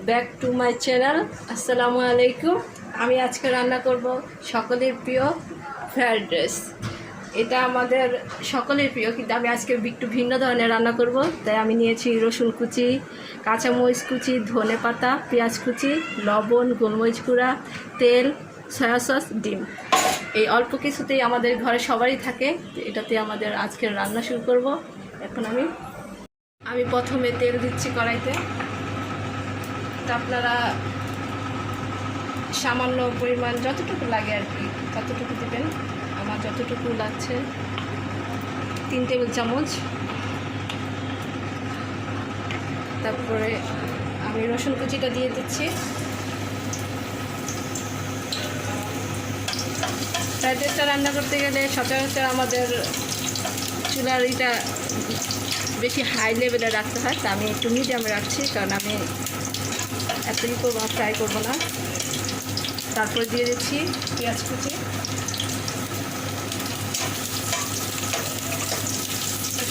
Back to my channel. আসসালামু আলাইকুম। আমি আজকে রান্না করব সকলের প্রিয় ফ্রাইড রাইস। এটা আমাদের সকলের প্রিয়, কিন্তু আমি আজকে একটু ভিন্ন ধরনের রান্না করব। তাই আমি নিয়েছি রসুন কুচি, কাঁচামরিচ কুচি, ধনে পাতা, পেঁয়াজ কুচি, লবণ, গোলমরিচ গুঁড়া, তেল, সয়া সস, ডিম। এই অল্প কিছুতেই আমাদের ঘরে সবারই থাকে। এটাতে আমাদের আজকের রান্না শুরু করব। এখন আমি প্রথমে তেল দিচ্ছি কড়াইতে। তা আপনারা সামান্য পরিমাণ যতটুকু লাগে আর কি ততটুকু দেবেন। আমার যতটুকু লাগছে 3 টেবিল চামচ। তারপরে আমি রসুন কুচিটা দিয়ে দিচ্ছি। ফ্রাইড রাইসটা রান্না করতে গেলে সচরাচর আমাদের চুলার এটা বেশি হাই লেভেলে রাখতে হয়। তা আমি একটু মিডিয়ামে রাখছি, কারণ আমি এত করবো না, ফ্রাই করবো না। তারপরে দিয়ে দিচ্ছি পেঁয়াজ কুচি,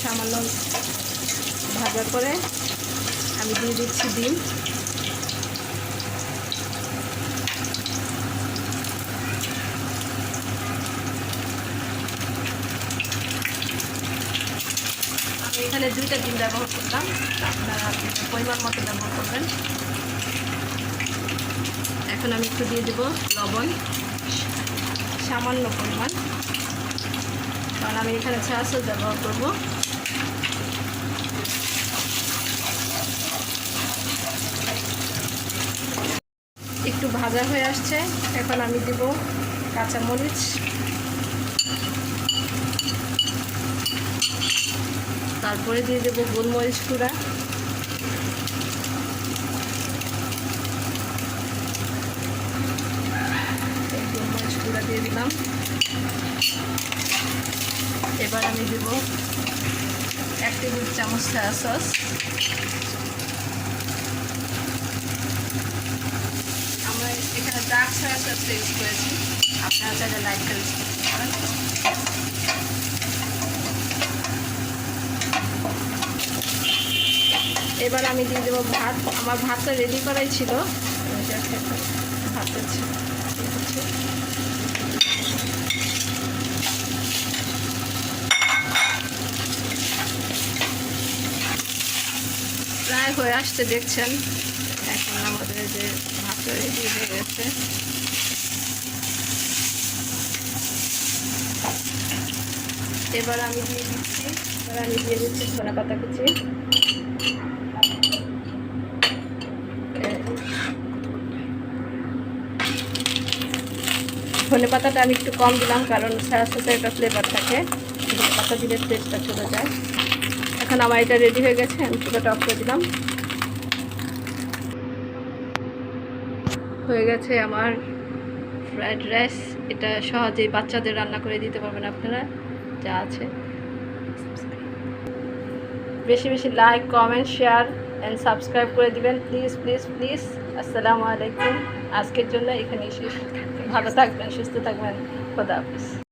সামান্য ভাজার পরে আমি দিয়ে দিচ্ছি ডিম। আমি এখানে 2টা ডিম ব্যবহার করলাম, আপনারা পরিমাণ মতো ব্যবহার করবেন। এখন আমি একটু দিয়ে দেব লবণ, সামান্য পরিমাণ, কারণ আমি এখানে সয়া সস ব্যবহার করব। একটু ভাজা হয়ে আসছে, এখন আমি দেব কাঁচামরিচ, তারপরে দিয়ে দেব গোলমরিচ গুঁড়া, গোলমরিচ গুঁড়া দিয়ে দিলাম। এবার আমি দেব 1 টেবিল চামচ সয়া সস। আমরা এখানে ডার্ক সয়া সস ইউজ করেছি, আপনারা চাইলে লাইটটা ইউজ করতে পারেন। এবার আমি দিয়ে দেবো ভাত। আমার ভাতটা রেডি করাই ছিল, ভাত হচ্ছে প্রায় হয়ে আসতে দেখছেন। এখন আমাদের যে ভাতটা রেডি হয়ে গেছে। এবার আমি দিয়ে দিচ্ছি ধনে পাতা কুচি। ধনে পাতাটা আমি একটু কম দিলাম, কারণ সয়া সসের একটা ফ্লেভার থাকে, ধনে পাতা দিলে টেস্টটা চলে যায়। এখন আমার এটা রেডি হয়ে গেছে, আমি চুলাটা অফ করে দিলাম। হয়ে গেছে আমার ফ্রাইড রাইস। এটা সহজেই বাচ্চাদের রান্না করে দিতে পারবেন আপনারা, যা আছে। বেশি বেশি like, comment, share and subscribe করে দিবেন প্লিজ প্লিজ প্লিজ। আসসালামু আলাইকুম। আজকের জন্য এখানেই শেষ। ভালো থাকবেন, সুস্থ থাকবেন। খোদা হাফেজ।